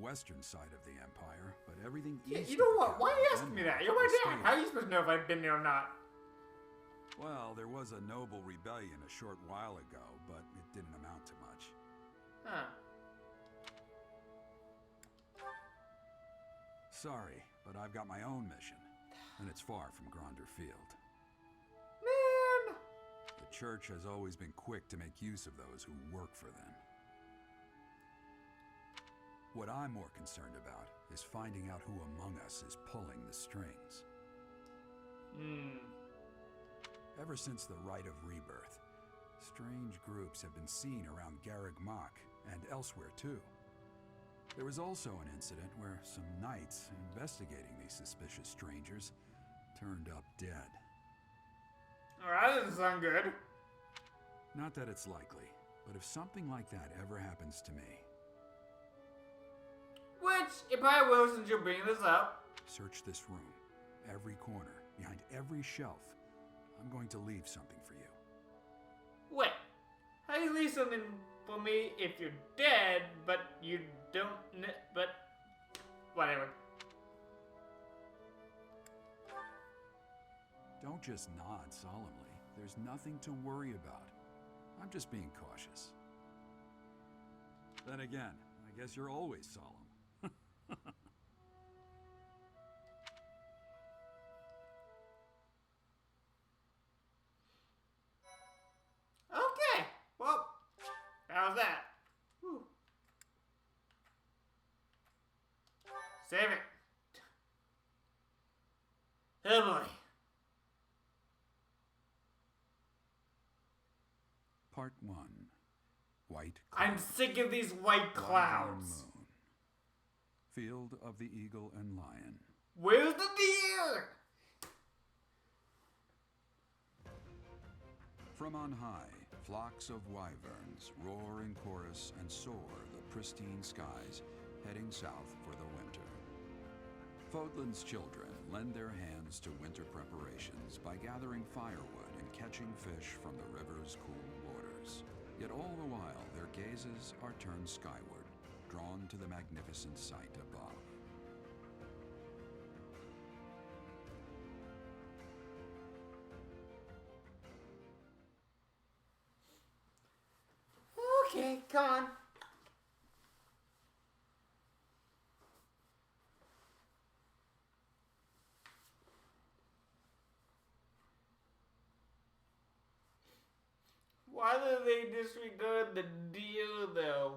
western side of the Empire, but everything Yeah, east you know of the what? Why are you capital asking me Denmark that? You're my is dad. still- How are you supposed to know if I've been there or not? Well, there was a noble rebellion a short while ago, but it didn't amount to much. Huh. Sorry, but I've got my own mission, and it's far from Gronder Field. Man! The church has always been quick to make use of those who work for them. What I'm more concerned about is finding out who among us is pulling the strings. Ever since the Rite of Rebirth, strange groups have been seen around Garreg Mach and elsewhere too. There was also an incident where some knights investigating these suspicious strangers turned up dead. Alright, that doesn't sound good. Not that it's likely, but if something like that ever happens to me, Which, it probably will since you're bringing this up. search this room, every corner, behind every shelf. I'm going to leave something for you. Wait, how do you leave something for me if you're dead, but you don't but... Whatever. Don't just nod solemnly. There's nothing to worry about. I'm just being cautious. Then again, I guess you're always solemn. Okay, well, how's that? Whew. Save it. Oh boy. Part 1. White I'm sick of these white clouds. Moon. Field of the Eagle and Lion. Where's the deer? From on high, flocks of wyverns roar in chorus and soar the pristine skies, heading south for the winter. Fodlan's children lend their hands to winter preparations by gathering firewood and catching fish from the river's cool waters. Yet all the while, their gazes are turned skyward, drawn to the magnificent sight above. Okay, come on. Why do they disregard the deal, though?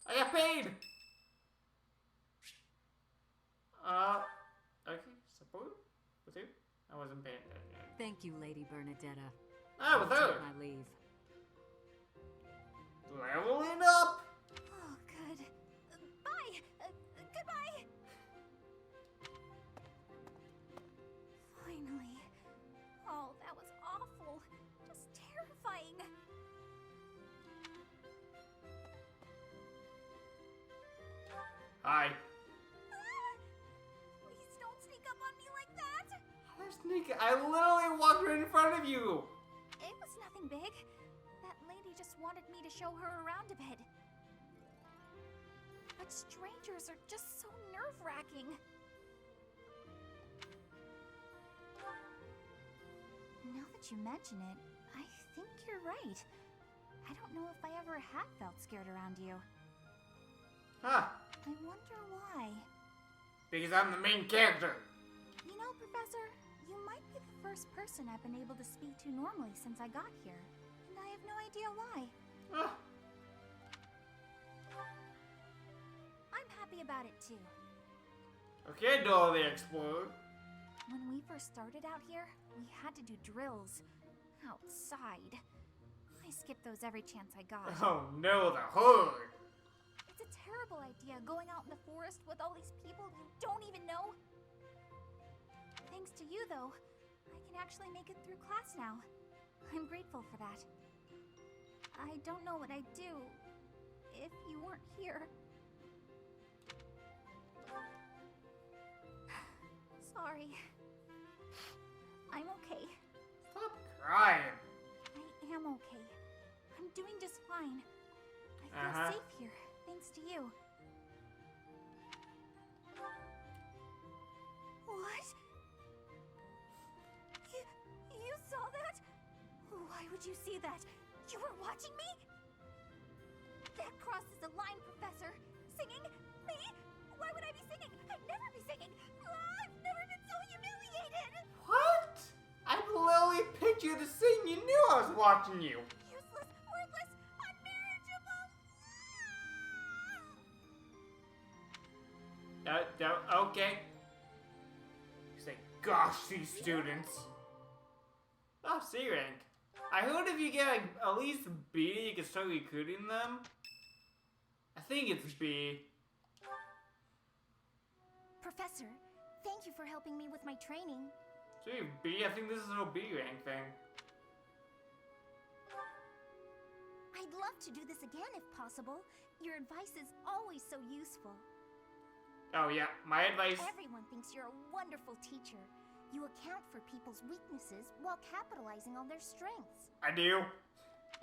I got paid! Okay, support? With who? I wasn't paying attention. Thank you, Lady Bernadetta. Ah, with I'll take her! my leave. Leveling up! Oh, good. Bye! Goodbye! Finally. Oh, that was awful. Just terrifying. Hi. Ah! Please don't sneak up on me like that. I sneak. I literally walked right in front of you! It was nothing big. That lady just wanted me to show her around a bit. But strangers are just so nerve-wracking. Now that you mention it, I think you're right. I don't know if I ever have felt scared around you. Huh. I wonder why. Because I'm the main character. You know, Professor, you might be the first person I've been able to speak to normally since I got here. And I have no idea why. Huh. I'm happy about it too. Okay, Dora the Explorer. When we first started out here, we had to do drills. Outside. I skipped those every chance I got. Oh no, the horde! It's a terrible idea going out in the forest with all these people you don't even know. Thanks to you, though, I can actually make it through class now. I'm grateful for that. I don't know what I'd do if you weren't here. Sorry. I'm okay. Stop crying. I am okay. I'm doing just fine. I feel safe here, thanks to you. What? You saw that? Why would you see that? You were watching me? That crosses a line, Professor. Singing? Me? Why would I be singing? I'd never be singing. I've never been so humiliated. What? I literally picked you to sing. You knew I was watching you. Useless, worthless, unmarriageable. Okay. You say, gosh, these students. Oh, C rank. I heard if you get at least B, you can start recruiting them. I think it's B. Professor, thank you for helping me with my training. See, B, I think this is a B rank thing. I'd love to do this again if possible. Your advice is always so useful. Oh yeah, my advice. Everyone thinks you're a wonderful teacher. You account for people's weaknesses while capitalizing on their strengths. I do.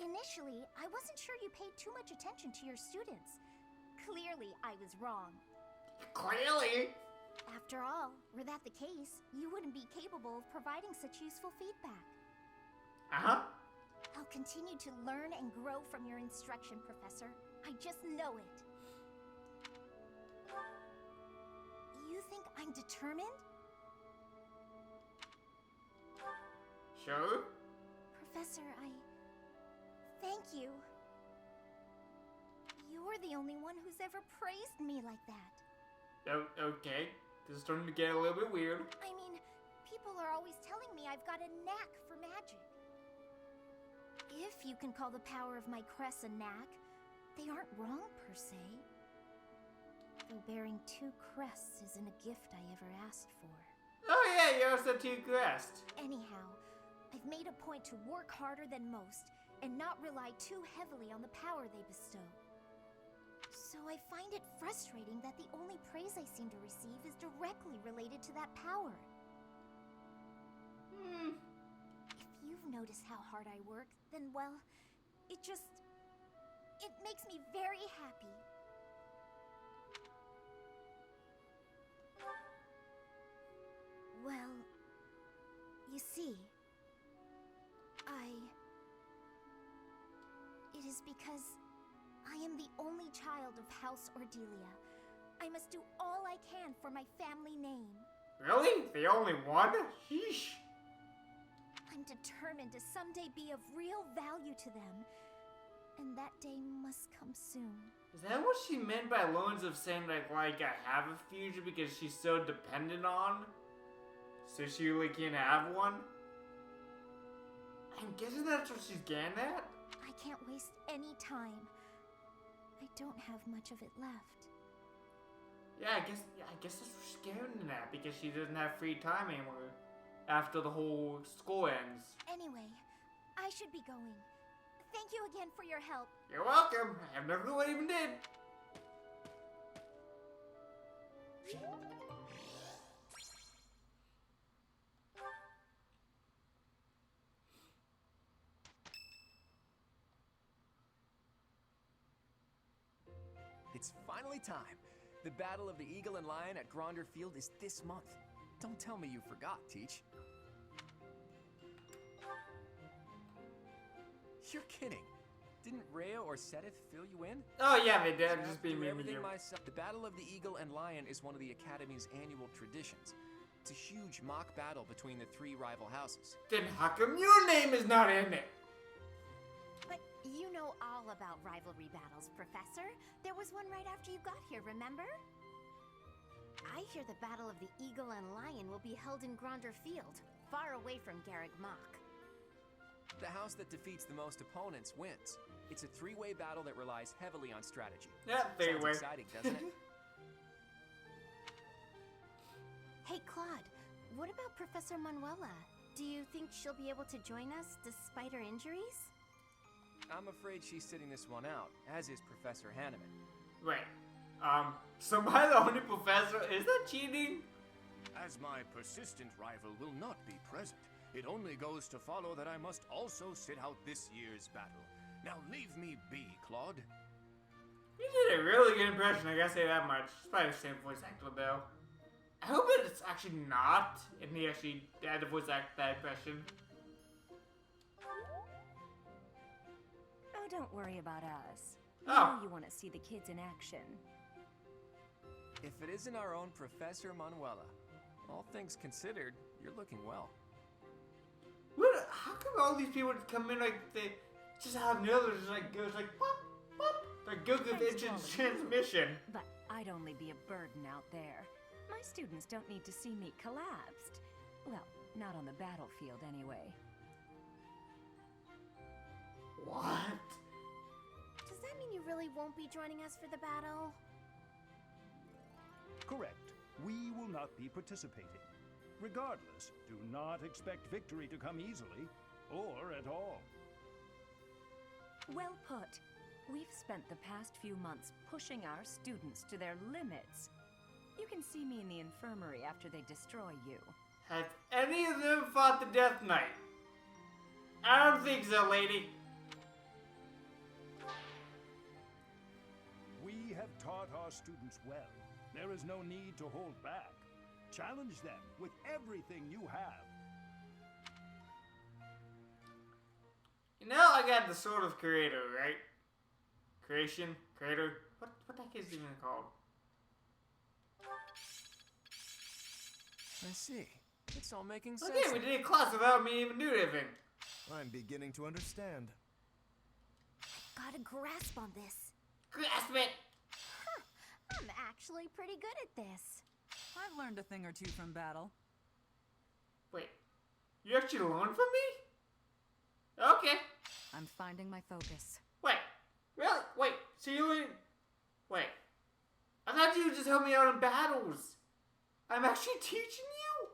Initially, I wasn't sure you paid too much attention to your students. Clearly, I was wrong. Clearly. After all, were that the case, you wouldn't be capable of providing such useful feedback. Uh-huh. I'll continue to learn and grow from your instruction, Professor. I just know it. You think I'm determined? Sure. Professor, thank you. You're the only one who's ever praised me like that. Oh, okay. This is starting to get a little bit weird. I mean, people are always telling me I've got a knack for magic. If you can call the power of my crest a knack, they aren't wrong per se. Though bearing 2 crests isn't a gift I ever asked for. Oh yeah, you also 2 crests. Anyhow, I've made a point to work harder than most and not rely too heavily on the power they bestow. So I find it frustrating that the only praise I seem to receive is directly related to that power. If you've noticed how hard I work, then well, it makes me very happy. Well, you see, it is because I am the only child of House Ordelia. I must do all I can for my family name. Really? The only one? Sheesh. I'm determined to someday be of real value to them. And that day must come soon. Is that what she meant by loans of saying like I have a future because she's so dependent on? So she really can't have one? I'm guessing that's what she's getting at? I can't waste any time. I don't have much of it left. Yeah, I guess that's what she's getting at because she doesn't have free time anymore after the whole school ends. Anyway, I should be going. Thank you again for your help. You're welcome. I have no clue what I even did. It's finally time. The Battle of the Eagle and Lion at Gronder Field is this month. Don't tell me you forgot, Teach. You're kidding. Didn't Rhea or Sedith fill you in? Oh yeah, they did. Just After being mean to everything you. myself. The Battle of the Eagle and Lion is one of the Academy's annual traditions. It's a huge mock battle between the 3 rival houses. Then how come your name is not in it? But you know all about rivalry battles, Professor. There was one right after you got here, remember? I hear the Battle of the Eagle and Lion will be held in Gronder Field, far away from Garreg Mach. The house that defeats the most opponents wins. It's a 3-way battle that relies heavily on strategy. Yeah, they Sounds were. exciting, doesn't it? Hey, Claude, what about Professor Manuela? Do you think she'll be able to join us despite her injuries? I'm afraid she's sitting this one out, as is Professor Hanneman. Wait. So am I the only professor? Is that cheating? As my persistent rival will not be present, it only goes to follow that I must also sit out this year's battle. Now leave me be, Claude. a really good impression, I gotta say that much. It's probably the same voice actor though. I hope it's actually not, and he actually had to voice act that impression. Oh, don't worry about us. Oh. I know you want to see the kids in action. If it isn't our own Professor Manuela, all things considered, you're looking well. What? How come all these people come in like they just have nothers like goes like pop pop like Goku Thanks to in all of you. transmission? But I'd only be a burden out there. My students don't need to see me collapsed. Well, not on the battlefield anyway. What? Does that mean you really won't be joining us for the battle? Correct. We will not be participating. Regardless, do not expect victory to come easily, or at all. Well put. We've spent the past few months pushing our students to their limits. You can see me in the infirmary after they destroy you. Has any of them fought the Death Knight? I don't think so, lady. We have taught our students well. There is no need to hold back. Challenge them with everything you have. You know, I got the Sword of Creator, right? Creation? Creator? What the heck is it even called? I see. It's all making sense. Okay, we did a class without me even doing anything. I'm beginning to understand. Got a grasp on this. Grasp it! I'm actually pretty good at this. I've learned a thing or two from battle. Wait, you actually learned from me? Okay. I'm finding my focus. Wait, really? Wait, so you learned... Wait, I thought you would just help me out in battles. I'm actually teaching you?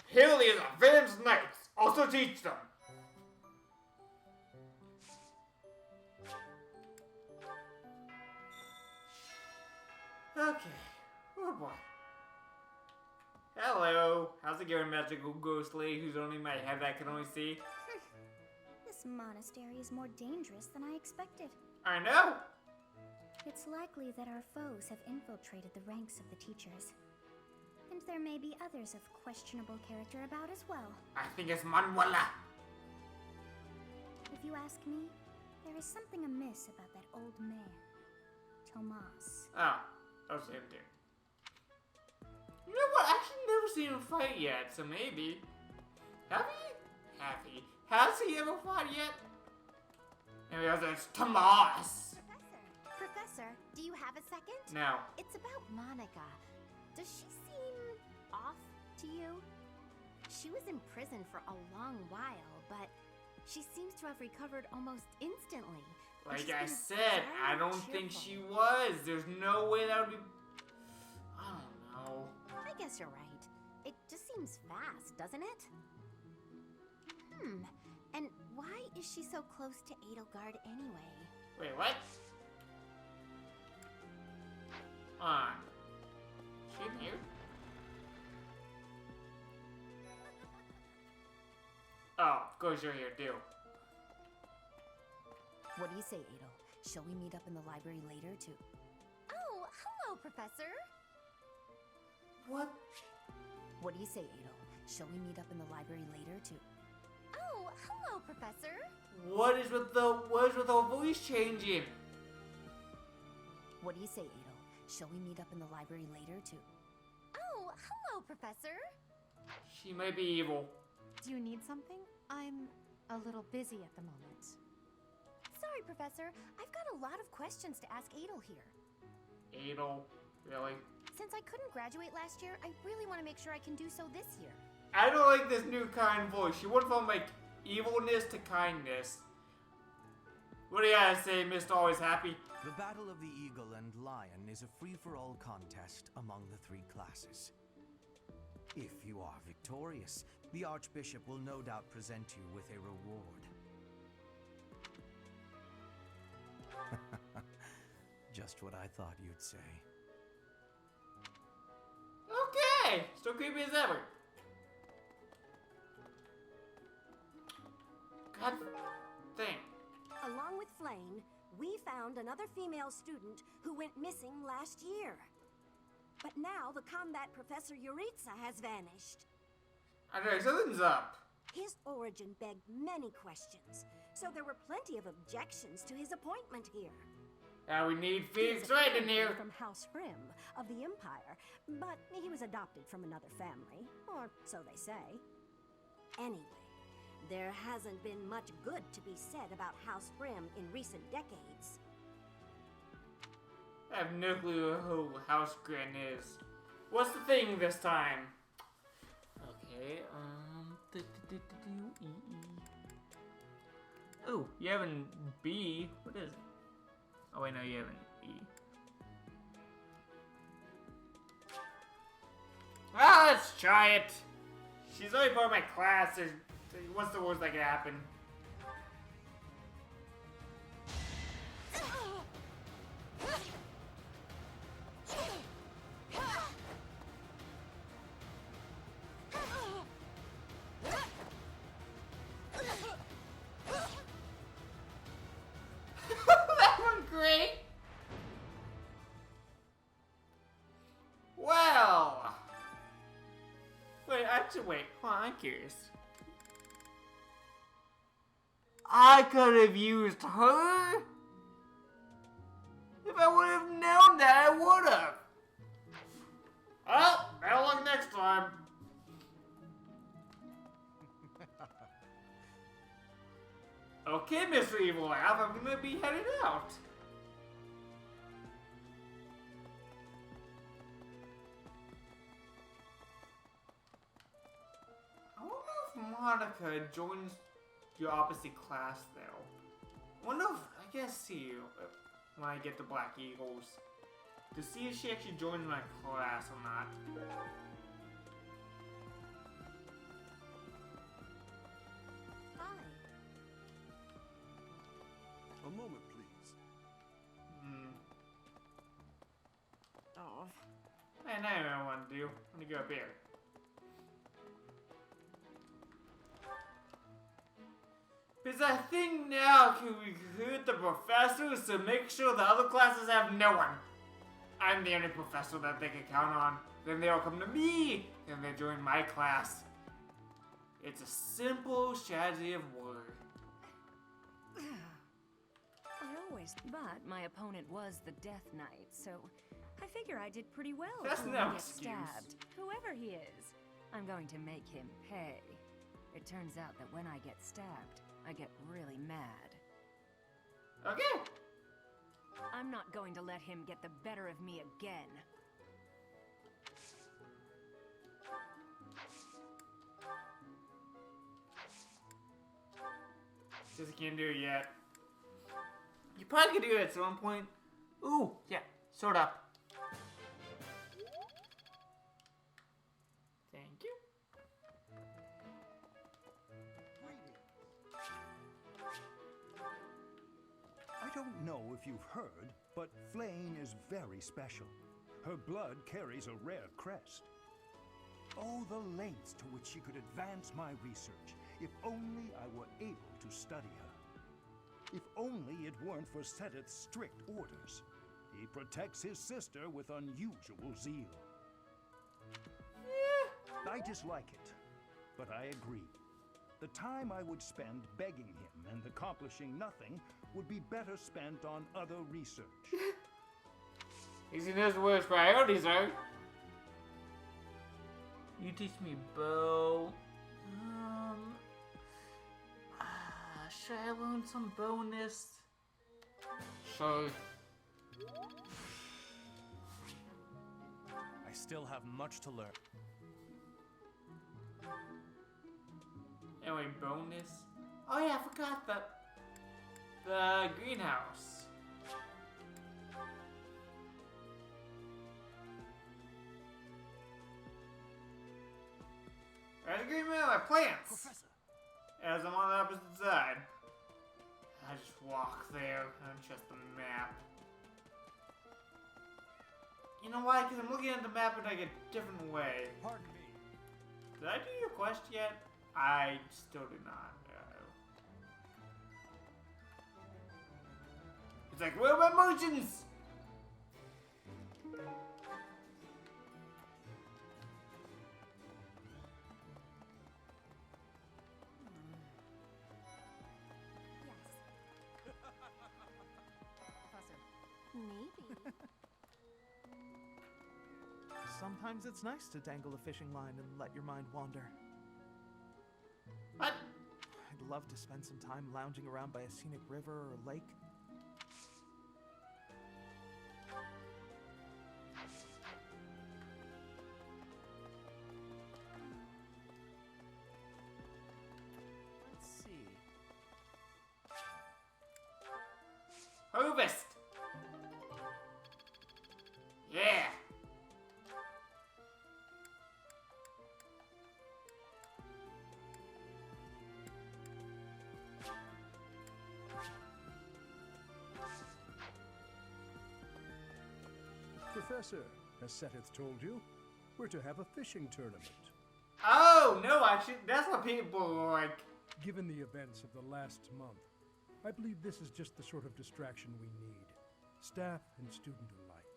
Here these advanced knights. Also teach them. Okay. Oh boy. Hello. How's it going, magical ghost lady who's only my head I can only see? This monastery is more dangerous than I expected. I know. It's likely that our foes have infiltrated the ranks of the teachers. And there may be others of questionable character about as well. I think it's Manuela. If you ask me, there is something amiss about that old man, Tomas. Oh, that was him too. You know what? I've actually never seen him fight yet, so maybe. Have he? Have he? Has he ever fought yet? Maybe it's Tomas. Professor, do you have a second? No. It's about Monica. Does she seem off to you? She was in prison for a long while, but she seems to have recovered almost instantly. Like She's I been said, I very don't think cheerful. she was. There's no way that would be... I don't know. I guess you're right. It just seems fast, doesn't it? And why is she so close to Edelgard anyway? Wait, what? On. She in here? Oh, of course you're here too. What do you say, Adel? Shall we meet up in the library later to... Oh, hello, Professor! What? What do you say, Adel? Shall we meet up in the library later to... Oh, hello, Professor! What is with the voice changing? What do you say, Adel? Shall we meet up in the library later to... Oh, hello, Professor! She might be evil. Do you need something? I'm a little busy at the moment. Sorry, Professor. I've got a lot of questions to ask Adel here. Adel? Really? Since I couldn't graduate last year, I really want to make sure I can do so this year. I don't like this new kind voice. She went from like evilness to kindness. What do you gotta say, Mr. Always Happy? The Battle of the Eagle and Lion is a free-for-all contest among the three classes. If you are victorious, the Archbishop will no doubt present you with a reward. Just what I thought you'd say. Okay! Still creepy as ever. That thing. Along with Flame, we found another female student who went missing last year. But now the combat Professor Yuritsa has vanished. Okay, something's up. His origin begged many questions, so there were plenty of objections to his appointment here. We need Phoenix right in here. From House Rim of the Empire, but he was adopted from another family, or so they say. Anyway, there hasn't been much good to be said about House Rim in recent decades. I have no clue who House Grin is. What's the thing this time? Okay, Oh, you have an B. What is it? Oh wait, no, you have an E. Ah, let's try it. She's only part of my class. What's the worst that could happen? That was great. Well, wait. Hold on, I'm curious. I could have used her. If I would have known that, I would have. Oh, better luck next time. Okay, Mr. Evil Laugh, I'm gonna be headed out. I wonder if Monica joins your opposite class, though. I wonder if I guess see you when I get to Black Eagles to see if she actually joins my class or not. Hi. A moment, please. Oh. Man, now I know what I want to do. I'm gonna go up here. Because I think now can recruit the professors to make sure the other classes have no one. I'm the only professor that they can count on. Then they all come to me, and they join my class. It's a simple strategy of war. But my opponent was the Death Knight, so I figure I did pretty well. That's if no he gets excuse. stabbed. Whoever he is, I'm going to make him pay. It turns out that when I get stabbed, I get really mad. Okay. I'm not going to let him get the better of me again. Just can't do it yet. You probably could do it at some point. Ooh, yeah, sort up. Thank you. I don't know if you've heard, but Flame is very special. Her blood carries a rare crest. Oh, the lengths to which she could advance my research, if only I were able to study her. If only it weren't for Seteth's strict orders. He protects his sister with unusual zeal. I dislike it, but I agree. The time I would spend begging him and accomplishing nothing would be better spent on other research. Easy knows where his priorities are. You teach me bow. Should I learn some bonus? Sure. I still have much to learn. Anyway, bonus. Oh yeah, I forgot the greenhouse. There's a green man with plants. Professor. As I'm on the opposite side. I just walk there and trust the map. You know why? Because I'm looking at the map in like a different way. Pardon me. Did I do your quest yet? I still do not. It's like, where are my emotions? Maybe. Sometimes it's nice to dangle a fishing line and let your mind wander. What? I'd love to spend some time lounging around by a scenic river or lake. Let's see. Harvest! Yeah! Professor, as Seteth told you, we're to have a fishing tournament. Oh, no, actually, that's what people like. Given the events of the last month, I believe this is just the sort of distraction we need, staff and student alike.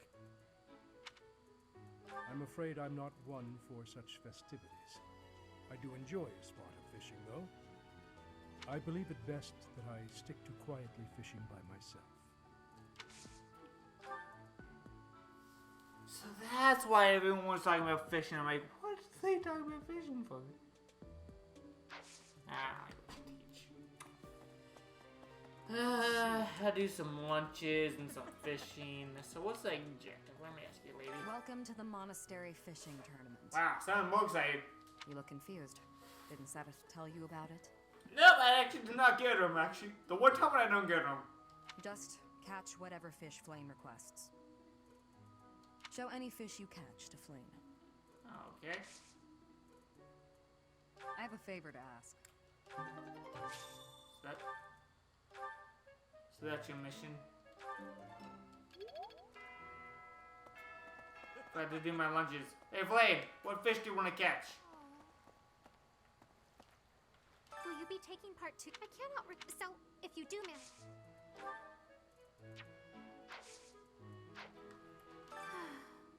I'm afraid I'm not one for such festivities. I do enjoy a spot of fishing, though. I believe it best that I stick to quietly fishing by myself. So that's why everyone was talking about fishing. I'm like, what are they talking about fishing for? I do some lunches and some fishing. So what's the objective? Let me ask you, lady. Welcome to the monastery fishing tournament. Wow, sound more excited. You look confused. Didn't Sabbath tell you about it? Nope, I actually did not get them, actually. The one time I don't get them. Just catch whatever fish Flame requests. Show any fish you catch to Flame. Okay. I have a favor to ask. So that's your mission? If I had to do my lunches. Hey, Flame, what fish do you want to catch? Will you be taking part too? I cannot. So, if you do, ma'am.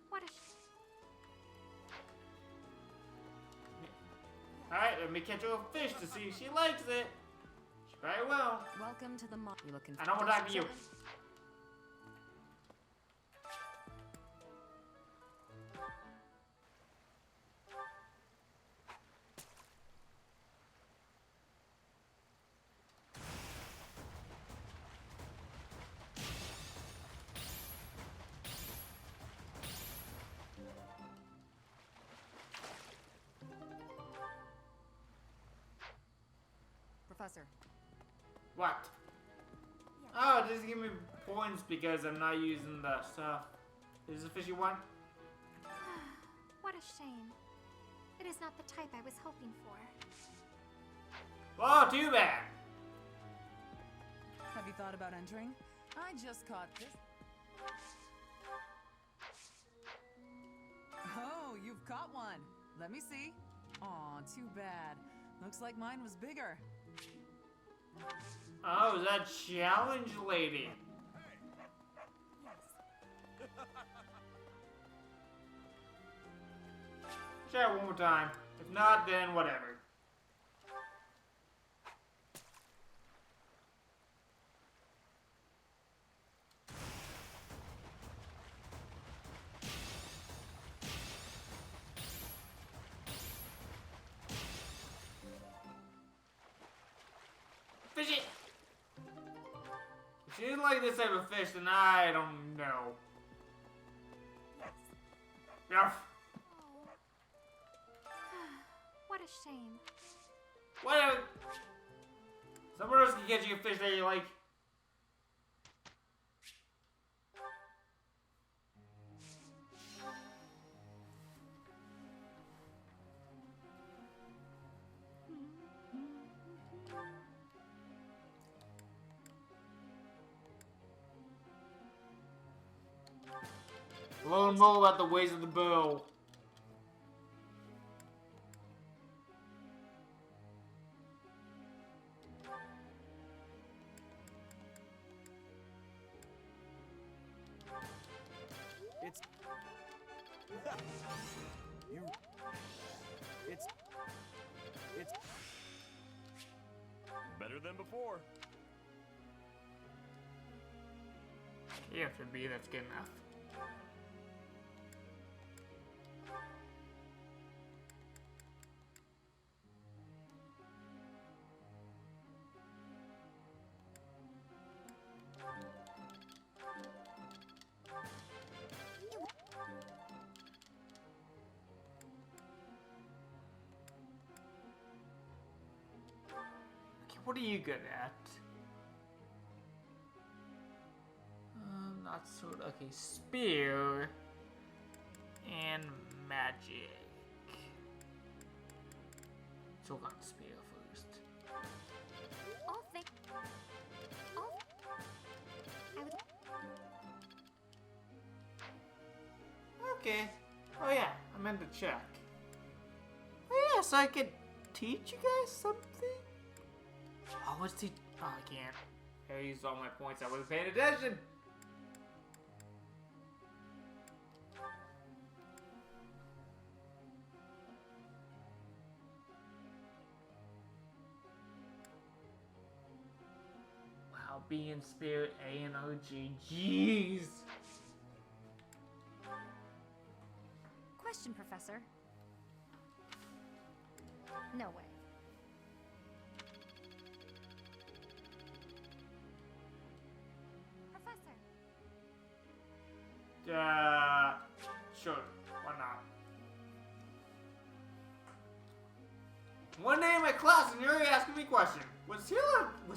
What a Alright, let me catch her a fish to see if she likes it. She very well. Welcome to the You looking for I don't want to talk to you. Professor. What? Oh, it doesn't give me points because I'm not using the stuff. Is this the fish you want? What a shame. It is not the type I was hoping for. Oh, too bad. Have you thought about entering? I just caught this. Oh, you've caught one. Let me see. Aw, too bad. Looks like mine was bigger. Oh, is that challenge lady? Try it one more time. If not, then whatever. Fish it! If she didn't like this type of fish, then I don't know. Yes. What a shame. Whatever. Someone else can get you a fish that you like. Learn more about the ways of the bow. It's better than before. You have to be, that's good enough. Okay, what are you good at? Not sword. Okay, spear and magic. So we'll go on spear first. Oh, oh. I would... Okay. Oh yeah, I meant to check. Oh yeah, so I could teach you guys something? Oh, what's the... Oh, I can't. I used all my points. I wasn't paying attention. Wow, B in spirit, A and OG. Jeez. Question, Professor. No way. Professor. Sure. Why not? One day in my class and you're already asking me a question. Was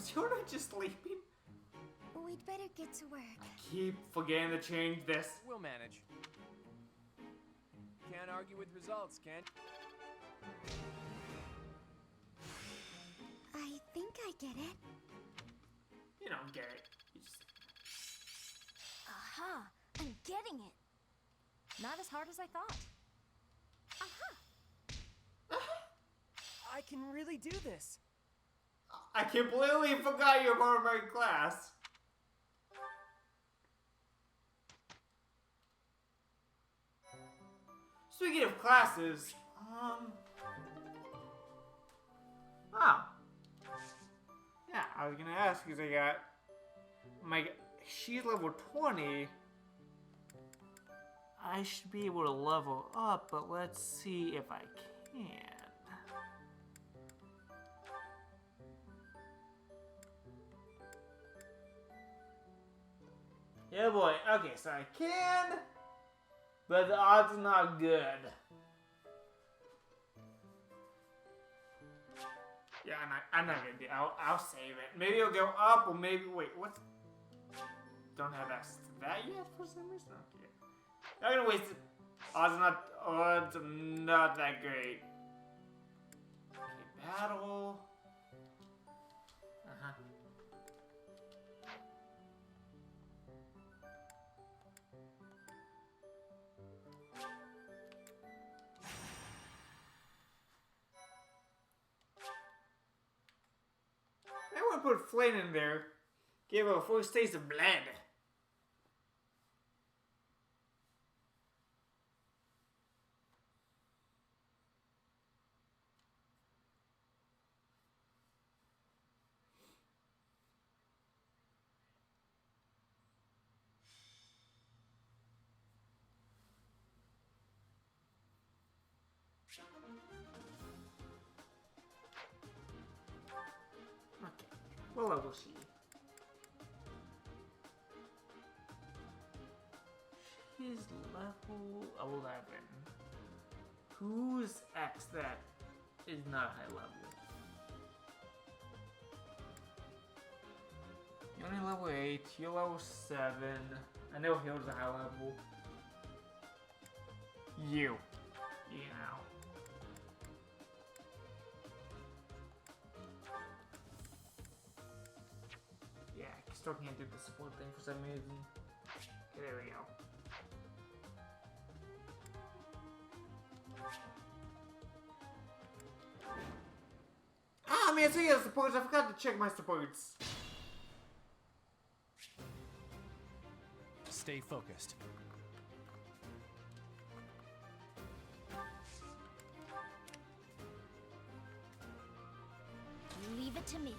Hilda just sleeping? We'd better get to work. I keep forgetting to change this. We'll manage. Can't argue with results, can't? I think I get it. You don't get it. You just... Aha! I'm getting it. Not as hard as I thought. Aha! I can really do this. I completely forgot you're part of my class. Speaking of classes, oh. Yeah, I was gonna ask because I got she's level 20. I should be able to level up, but let's see if I can. Yeah, boy. Okay, so I can, but the odds are not good. Yeah, I'm not gonna do. I'll save it. Maybe it'll go up, or maybe wait. What's? Don't have access to that yet for some reason. Okay. Not gonna waste it. Odds are not that great. Okay, battle. I want to put Flynn in there. Give her a first taste of blood. Okay, what level is she? She's level 11. Who's X that is not high level? You're only level 8, you're level 7. I know Hill's a high level. You know. Yeah, I still can't do the support thing for some reason. Okay, there we go. Ah, man, so yeah, supports. I forgot to check my supports. Stay focused. Leave it to me.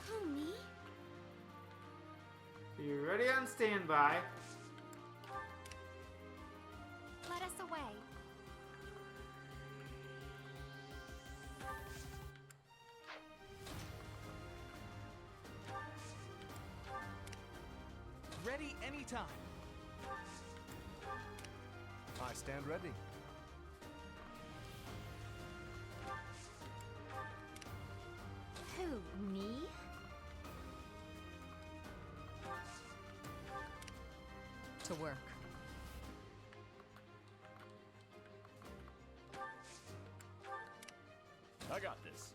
Who, me? Be ready on standby. Let us away. Ready anytime. I stand ready. Who, me? To work. I got this.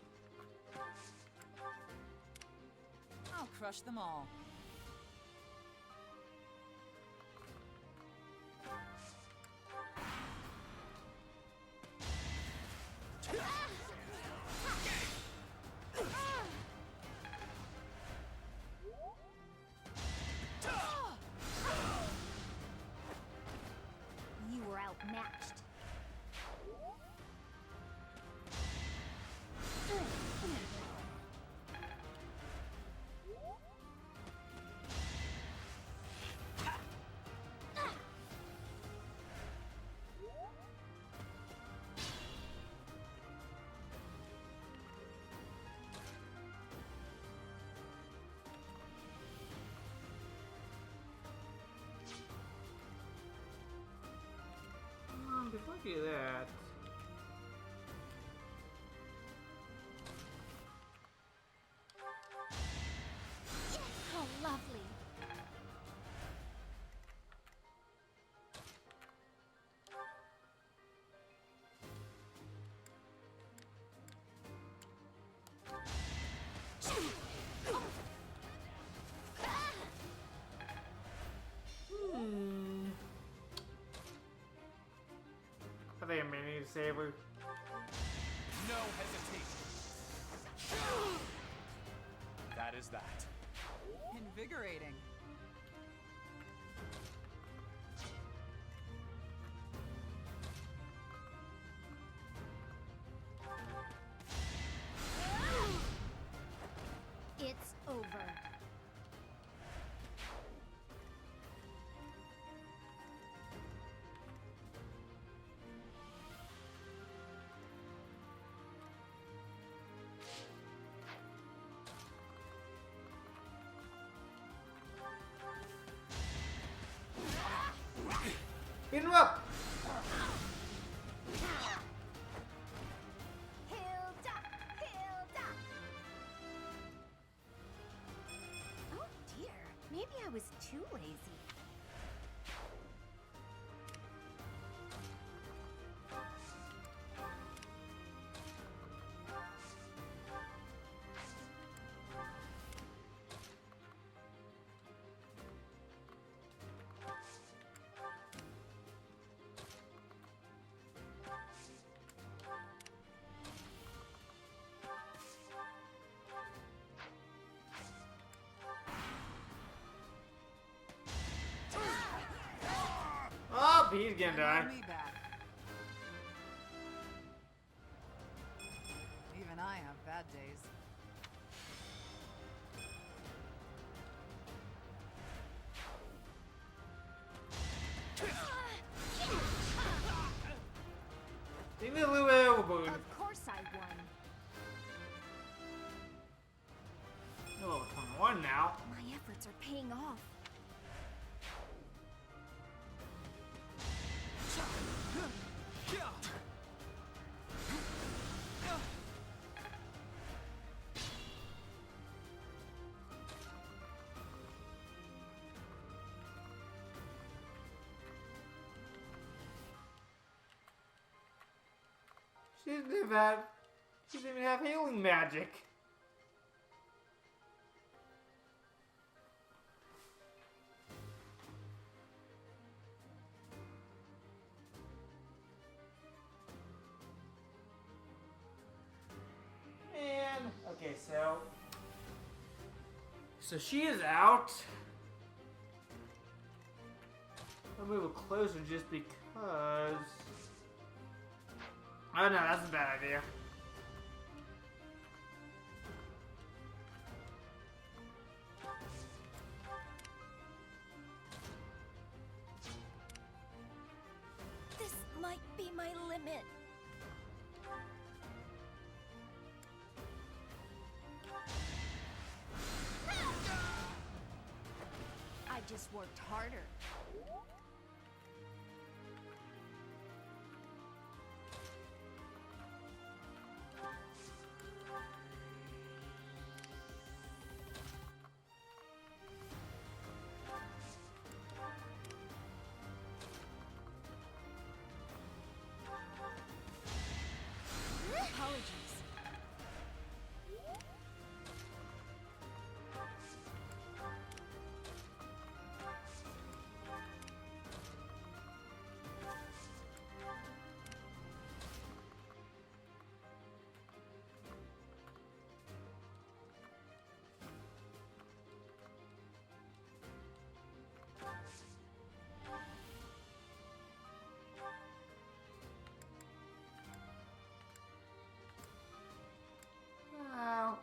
I'll crush them all. You were outmatched. Look at that. How lovely. I think I may need a saber. No hesitation. That is that. Invigorating. It's over. Beat him up! Hilda! Hilda! Oh dear, maybe I was too lazy. Oh, he's gonna And die. hold me back. Even I have bad days. Leave me a little bit overboard. Of course I won. You're level 21 now. My efforts are paying off. She doesn't even have healing magic. So she is out. I'll move it closer just because. Oh no, that's a bad idea. This might be my limit. I just worked harder. Apologies. Oh.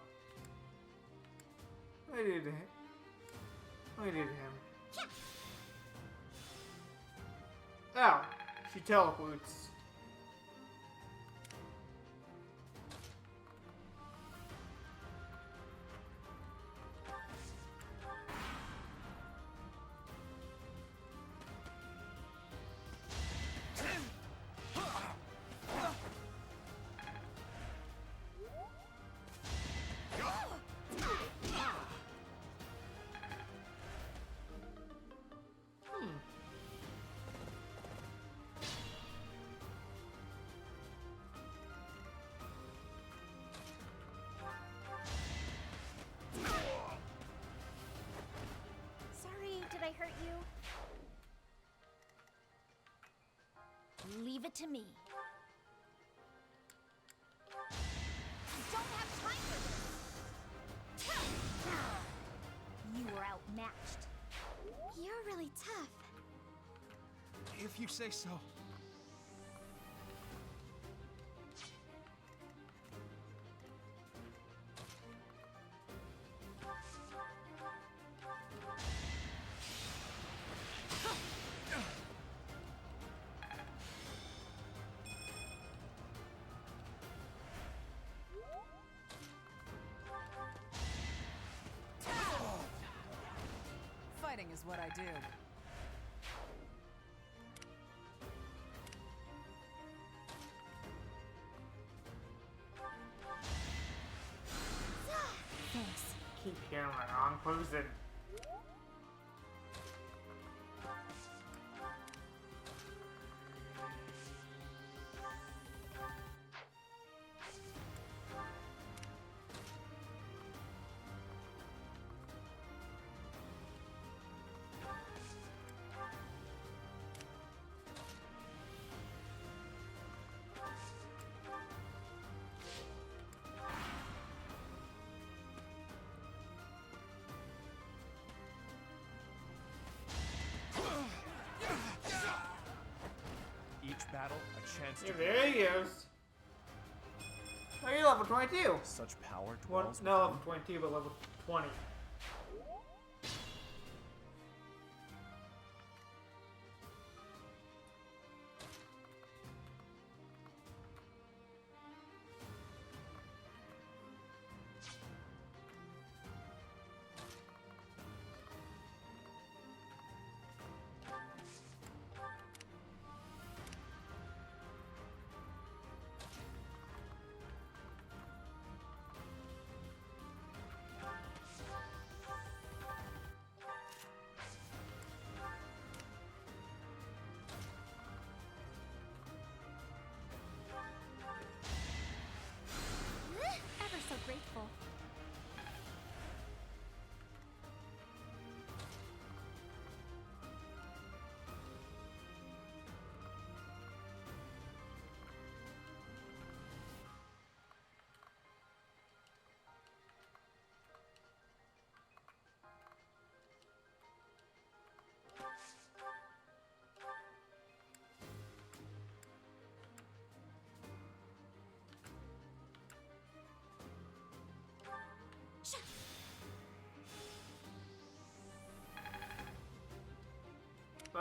I did him. Oh, she teleports. Sorry, did I hurt you? Leave it to me. I don't have time for this! You were outmatched. You're really tough. If you say so. Fighting is what I do. Thanks. Keep hearing my wrong person. Each battle, a chance Yeah, to. there he goes. Oh, you're level 22. Such power Well, dwells no, within. level 22, but level 20.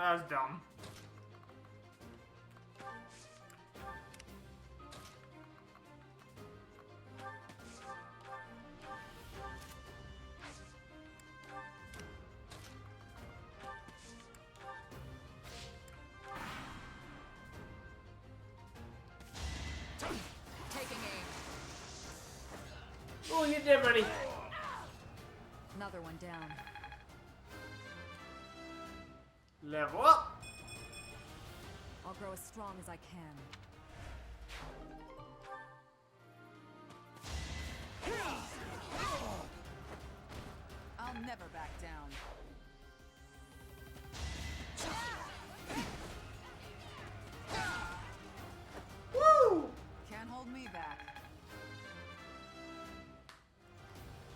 that was dumb. Taking aim. Oh, you did, buddy. Another one down. Level up. I'll grow as strong as I can. I'll never back down. Woo! Can't hold me back.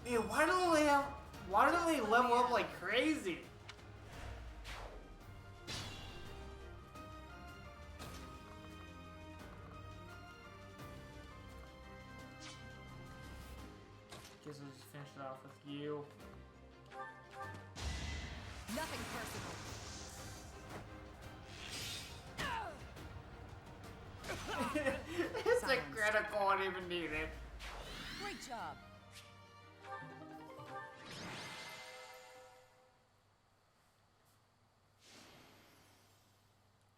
Man, why don't they level up like crazy? Guess we'll just finish it off with you. Nothing personal. It's a critical, I didn't even need it. Great job.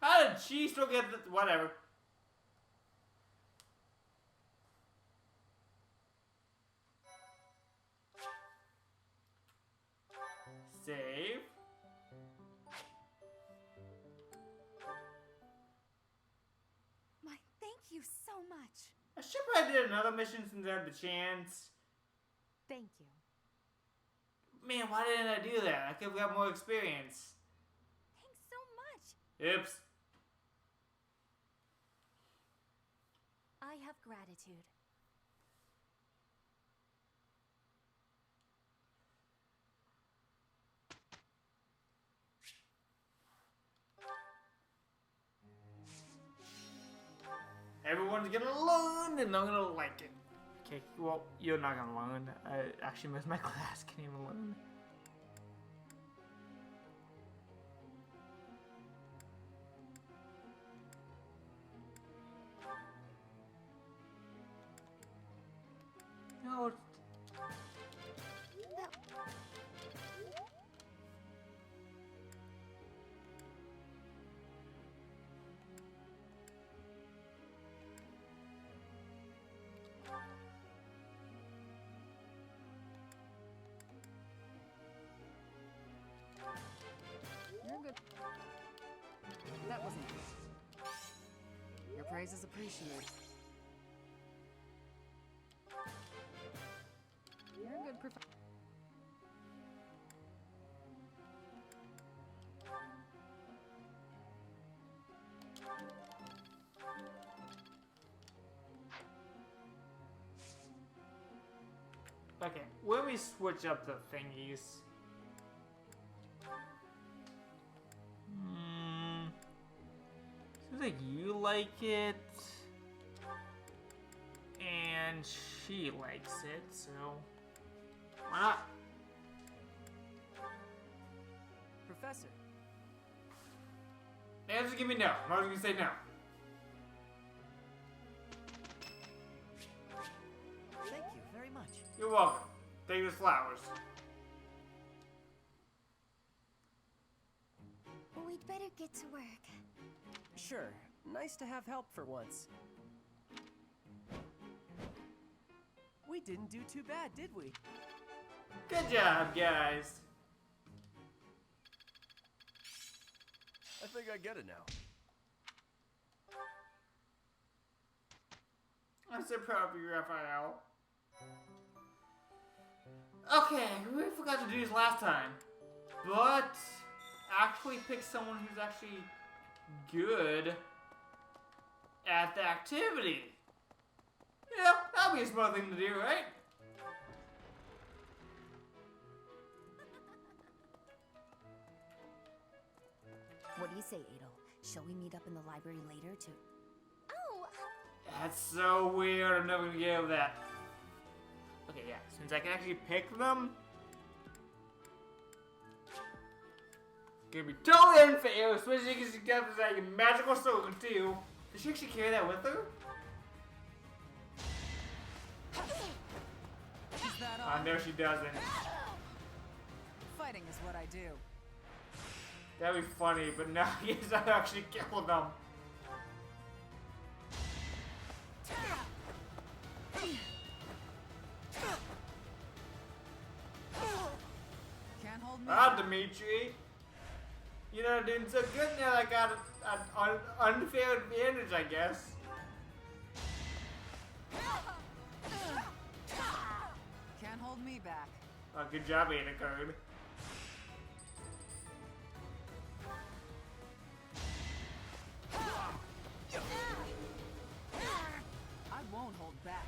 How did she still get the, whatever? Save. My thank you so much. I should probably did another mission since I had the chance. Thank you. Man, why didn't I do that? I could have got more experience. Thanks so much. Oops. I have gratitude. Everyone's gonna learn and I'm gonna like it. Okay, well, you're not gonna learn. Actually, most of my class can't even learn. No. You're good. That wasn't good. Your praise is appreciated. You're a good professor. Okay, when we switch up the thingies. Seems like you like it. And she likes it, so why not? Professor. The answer give me no. I'm always gonna say no. Thank you very much. You're welcome. Take those flowers. We'd better get to work. Sure. Nice to have help for once. We didn't do too bad, did we? Good job, guys. I think I get it now. I'm so proud of you, Raphael. Okay, we forgot to do this last time. But actually pick someone who's actually good at the activity. Yeah, that'll be a smart thing to do, right? What do you say, Adel? Shall we meet up in the library later to... Oh, That's so weird. I'm never gonna get over that. Okay, yeah. Since I can actually pick them. Gonna be totally unfair, especially because she got this like magical sword too. Does she actually carry that with her? Is that all? No, she doesn't. Fighting is what I do. That'd be funny, but no, he has not actually killed them. Can't hold me. Dimitri. You know, doing so good now. I got an unfair advantage, I guess. Can't hold me back. Oh, good job, Anacode. I won't hold back.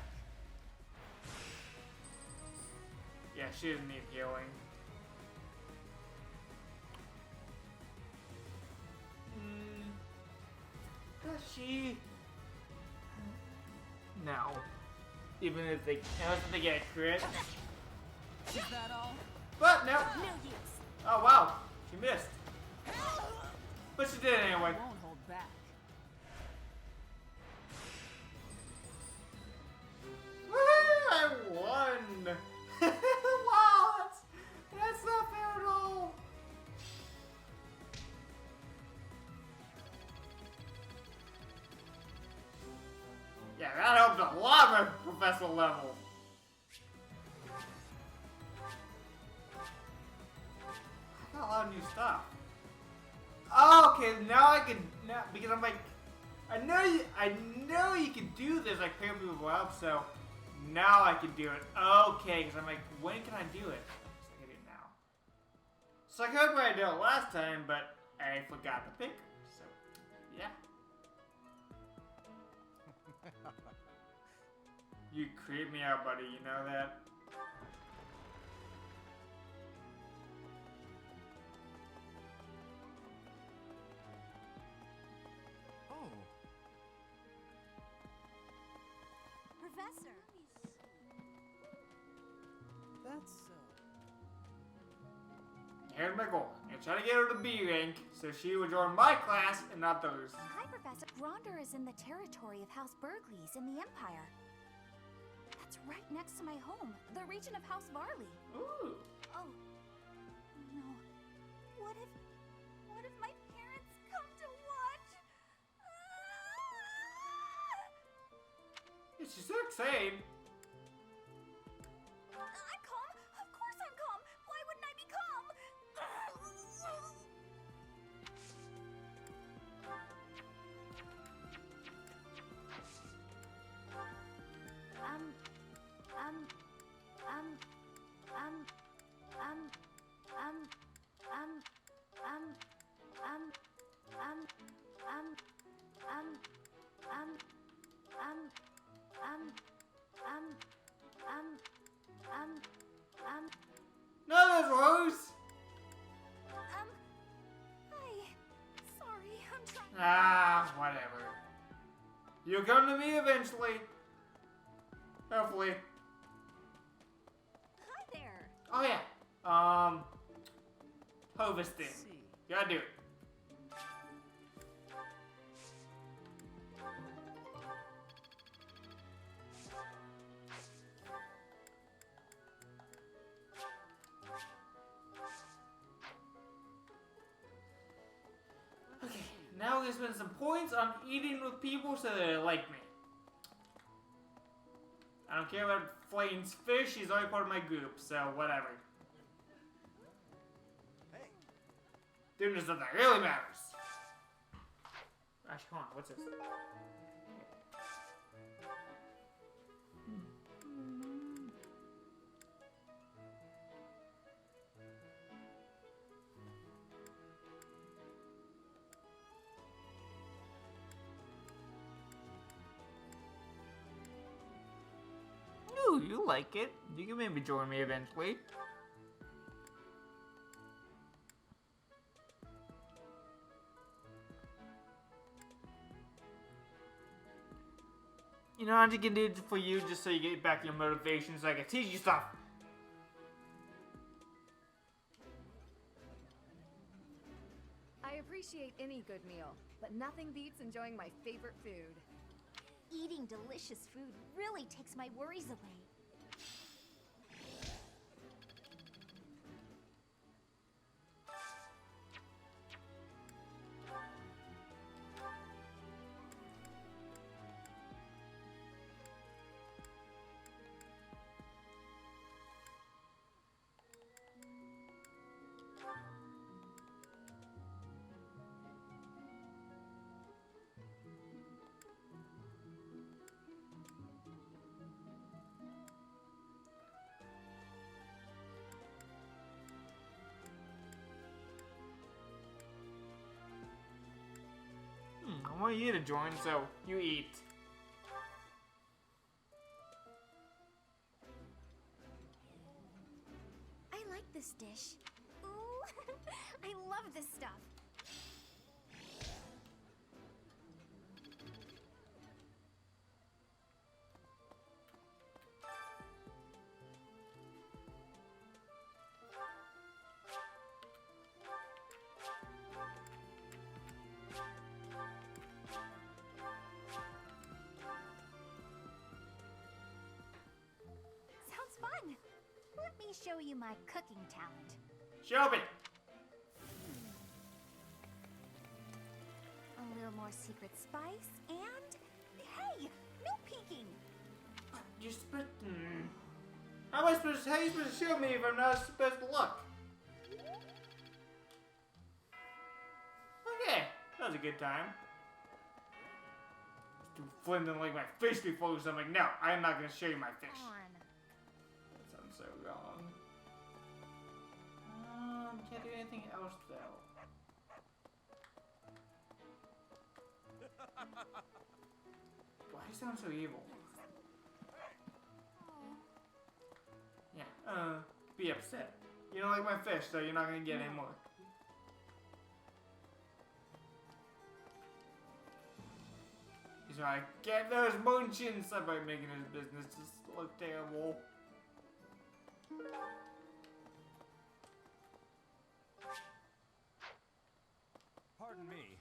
Yeah, she doesn't need healing. Does she? No. Even if they, unless they get a crit. Is that all? But no. No use. Oh wow, she missed. But she did it anyway. I won't hold back. Woohoo! I won. Wow, that's not fair at all. Yeah, that helped a lot with professor level. I got a lot of new stuff. Oh, okay, now I can now because I'm like, I know you can do this like pair people up, so now I can do it. Okay, because I'm like, when can I do it? So I can do it now. So I could probably do it last time, but I forgot to pick. So yeah. You creep me out, buddy, you know that? Oh. Professor. That's Here's my goal. I'm trying to get her to B rank, so she will join my class and not theirs. Hi, Professor. Gronder is in the territory of House Burgleys in the Empire. That's right next to my home, the region of House Varley. Ooh. Oh. No. What if my parents come to watch? Yeah, she's so excited. I'm calm. Of course I'm calm. Why wouldn't I be calm? No, there's Rose. Hi. Sorry, I'm trying. Ah, whatever. You'll come to me eventually. Hopefully. Hi there. Oh yeah. Harvesting. Gotta do it. Okay, now we're gonna spend some points on eating with people so they like me. I don't care about Flame's fish, he's already part of my group, so whatever. Doing this stuff that really matters. Actually, hold on, what's this? Ooh, you like it. You can maybe join me eventually. You know what I can do for you just so you get back your motivation so I can teach you stuff. appreciate any good meal, but nothing beats enjoying my favorite food. Eating delicious food really takes my worries away. I want you to join, so you eat. I like this dish. Ooh, I love this stuff. Sounds fun. Let me show you my cooking talent. Show me. A little more secret spice, and hey, no peeking. You're supposed to... How are you supposed to show me if I'm not supposed to look? Okay, that was a good time. Flynn didn't like my fish before, so I'm like, no, I'm not gonna show you my fish. That sounds so wrong. Can't do anything else though. Why do you sound so evil? Yeah, be upset. You don't like my fish, so you're not gonna get any more. He's like, get those munchins! Somebody making his business just look terrible. Pardon me.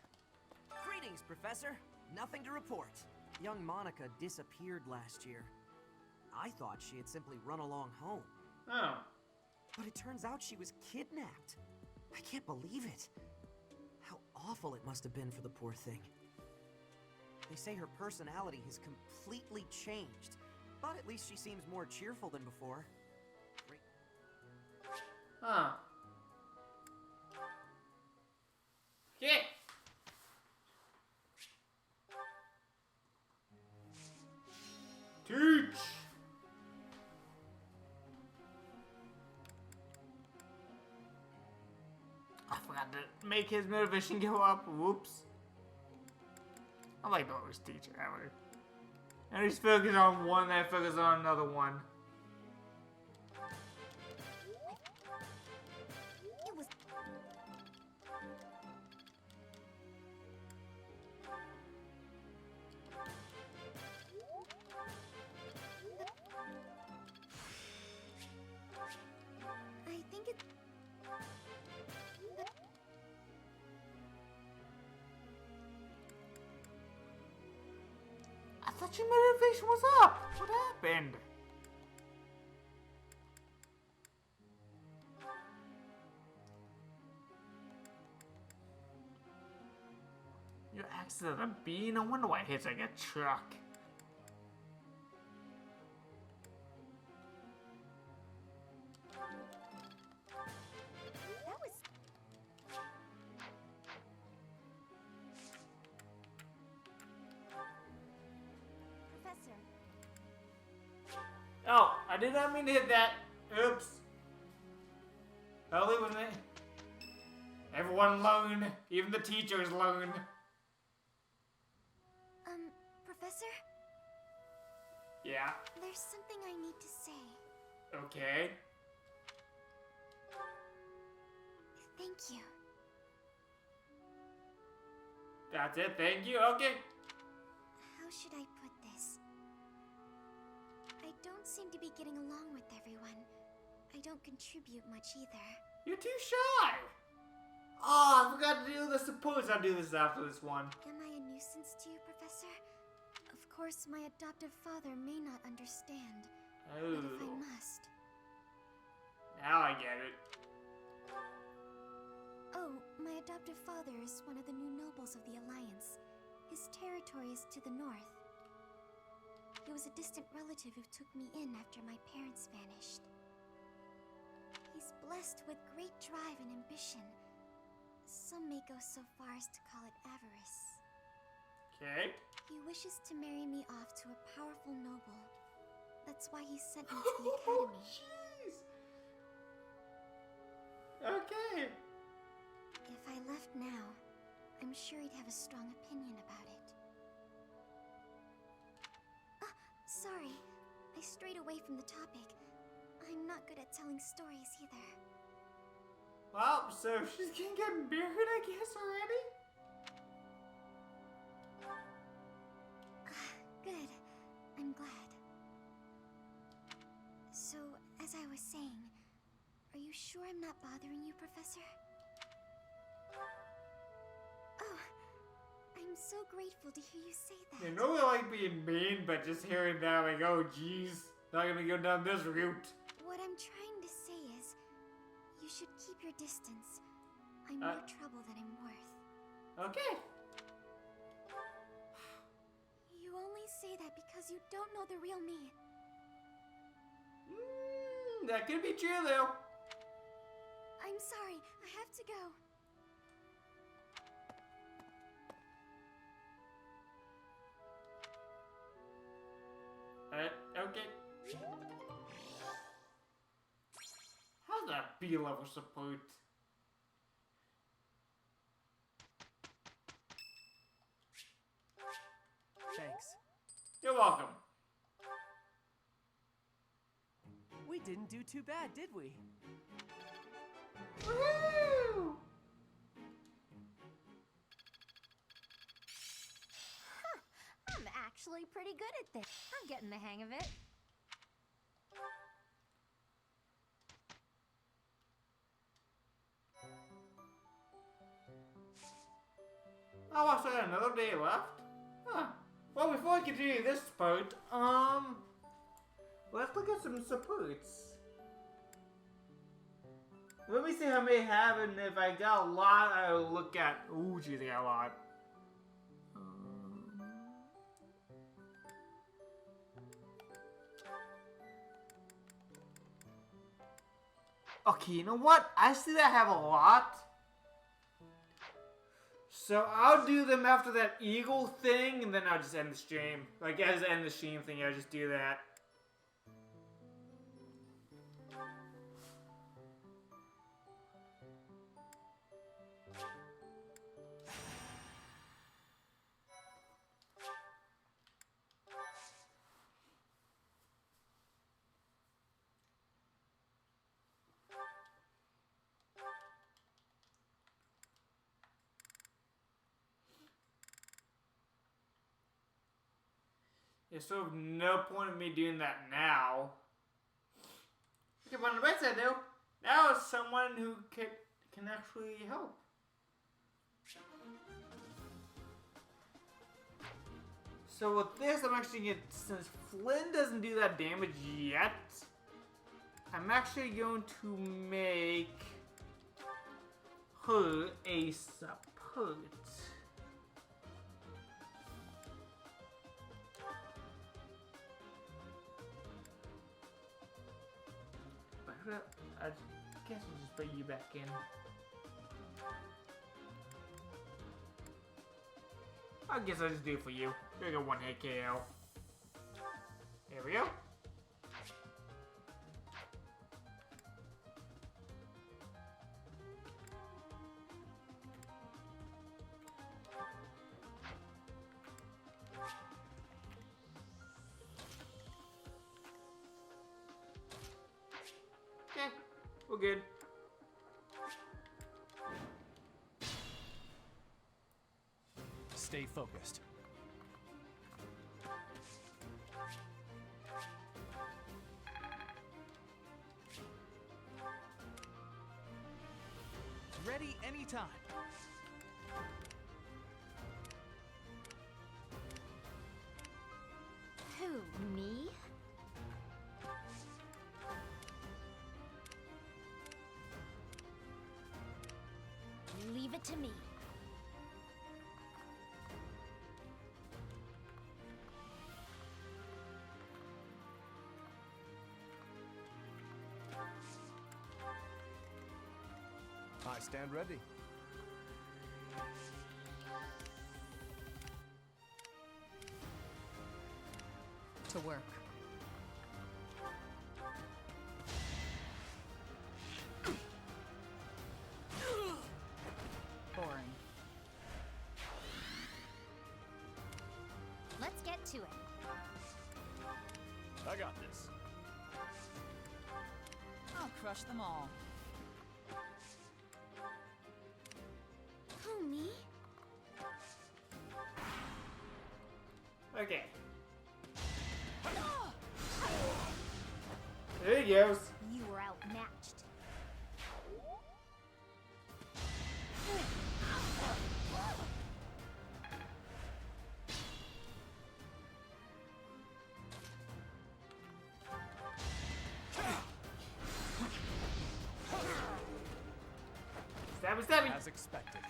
Greetings, Professor. Nothing to report. Young Monica disappeared last year. I thought she had simply run along home. Oh. But it turns out she was kidnapped. I can't believe it. How awful it must have been for the poor thing. They say her personality has completely changed, but at least she seems more cheerful than before. Huh. Yeah. Teach. I forgot to make his motivation go up. Whoops. I like the worst teacher ever. And he's focused on one, then focus on another one. It was... I think it... I thought your motivation was up. What happened? You accident a bee? No wonder why it hits like a truck. That was... Professor. Oh, I did not mean to hit that. Oops. Totally wasn't it? Everyone alone. Even the teacher's alone. Professor? Yeah. There's something I need to say. Okay. Thank you. That's it. Thank you. Okay. How should I put this? I don't seem to be getting along with everyone. I don't contribute much either. You're too shy. Oh, I forgot to do the suppose I'll do this after this one. Am I a nuisance to you, Professor? Of course, my adoptive father may not understand. But if I must. Now I get it. Oh, my adoptive father is one of the new nobles of the Alliance. His territory is to the north. He was a distant relative who took me in after my parents vanished. He's blessed with great drive and ambition. Some may go so far as to call it avarice. Okay. He wishes to marry me off to a powerful noble. That's why he sent me to the academy. Jeez. Okay. If I left now, I'm sure he'd have a strong opinion about it. Ah, sorry. I strayed away from the topic. I'm not good at telling stories either. Well, so she's gonna get married, I guess, already? Good. I'm glad. So, as I was saying, are you sure I'm not bothering you, Professor? Oh, I'm so grateful to hear you say that. You know we like being mean, but just hearing that, like, oh, geez, not gonna go down this route. What I'm trying to say is, you should keep your distance. I'm more trouble than I'm worth. Okay. You only say that because you don't know the real me. That could be true, though. I'm sorry, I have to go. Okay. How's that B-level support? Thanks. You're welcome. We didn't do too bad, did we? Woohoo! I'm actually pretty good at this. I'm getting the hang of it. Oh, I still got another day left? Huh. Well, before I continue this part, let's look at some supports. Let me see how many I have, and if I got a lot, I'll look at. Ooh, geez, I got a lot. Okay, you know what? I see that I have a lot. So I'll do them after that eagle thing, and then I'll just end the stream. Like, as end the stream thing, I'll just do that. There's sort of no point in me doing that now. Okay, but on the bright side though, now it's someone who can actually help. So with this, I'm actually going to, since Flynn doesn't do that damage yet, I'm actually going to make her a support. I guess I'll just put you back in. I guess I'll just do it for you. You're gonna 1-hit KO. There we go. Okay, we're good. Stay focused. Ready anytime. Who, me? Leave it to me. I stand ready. To work. Boring. Let's get to it. I got this. I'll crush them all. Who, me? Okay. There he goes. You were outmatched. Stabby, stabby. As expected.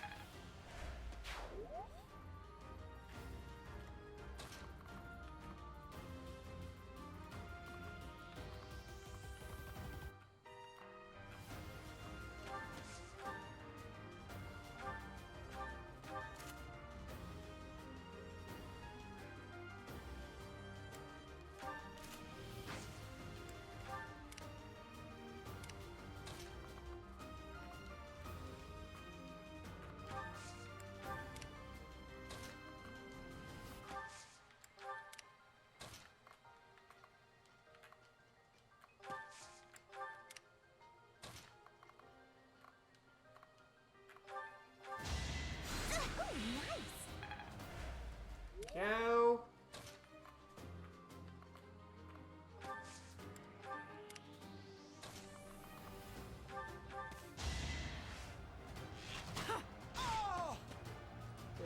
Go.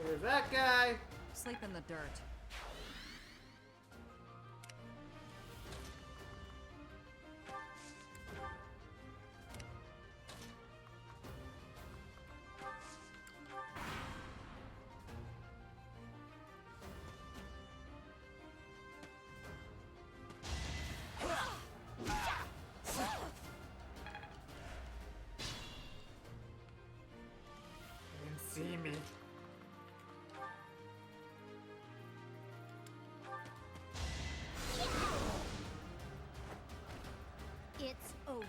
There's that guy. Sleep in the dirt. Didn't see me. It's over.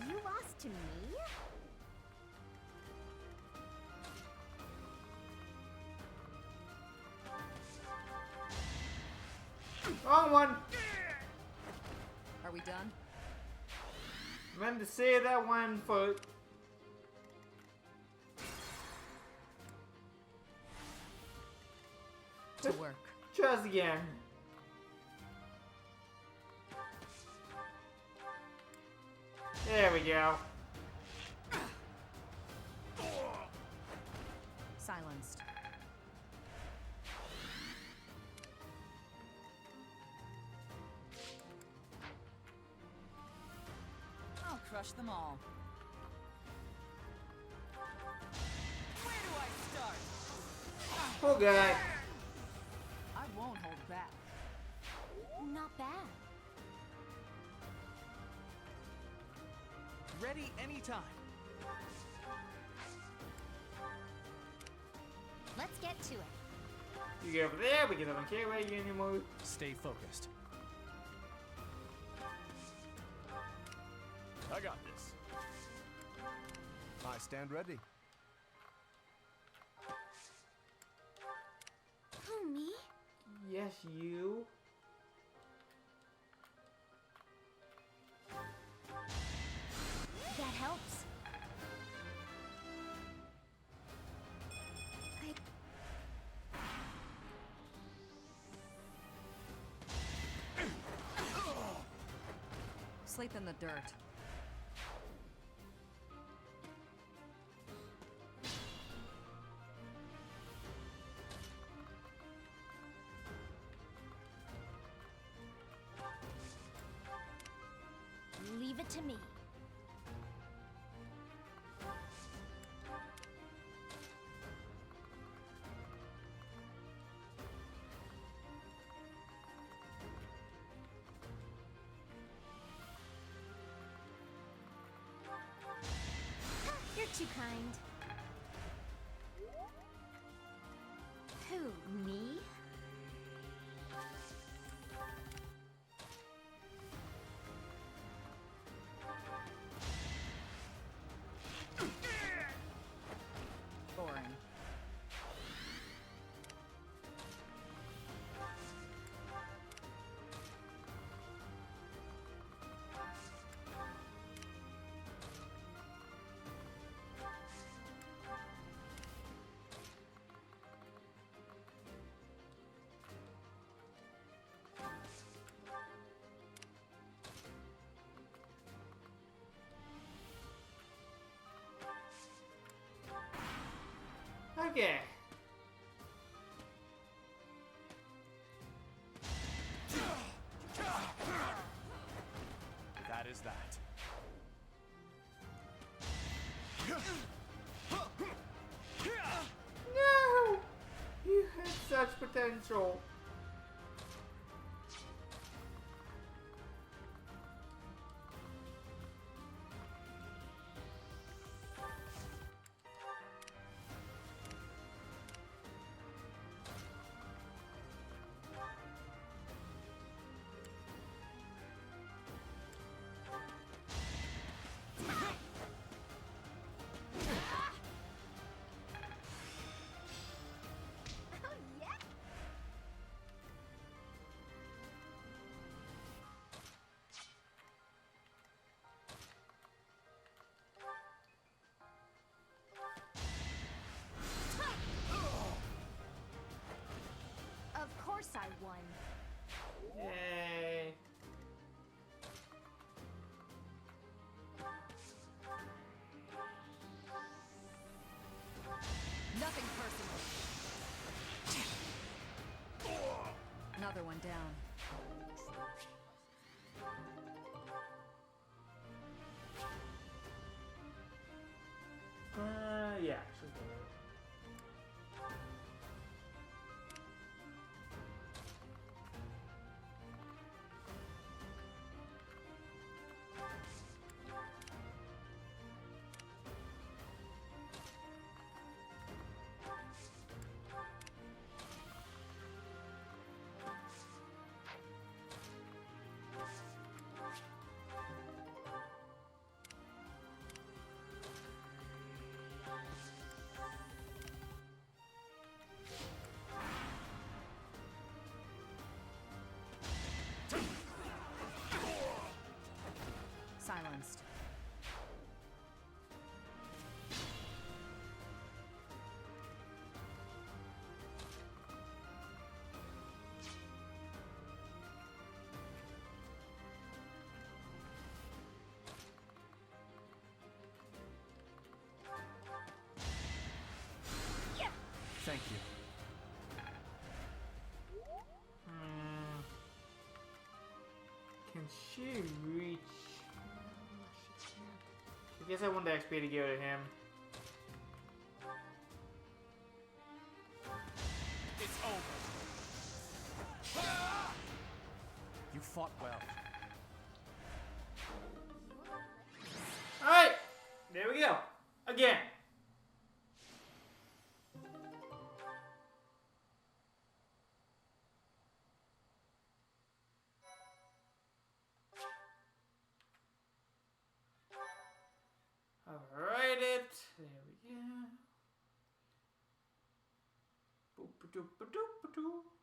You lost to me? Wrong one. Are we done? Meant to say that one foot. To work. Just again. There we go. Silenced. I'll crush them all. Where do I start? Poor guy. I won't hold back. Not bad. Ready anytime. Let's get to it. You get over there because I don't care about you anymore. Stay focused. I got this. I stand ready. Who, me? Yes, you. That helps. sleep in the dirt. Leave it to me. You're too kind. Who, me? Boring. Okay. That is that. No! You had such potential. Of course I won. Yay. Nothing personal. Another one down. Yeah. Silenced. Thank you. Can she reach? I guess I want the XP to go to him. It's over. You fought well. Alright! There we go. Again. Alright it. There we go. Boop-a-doop-a-doop-a-doo.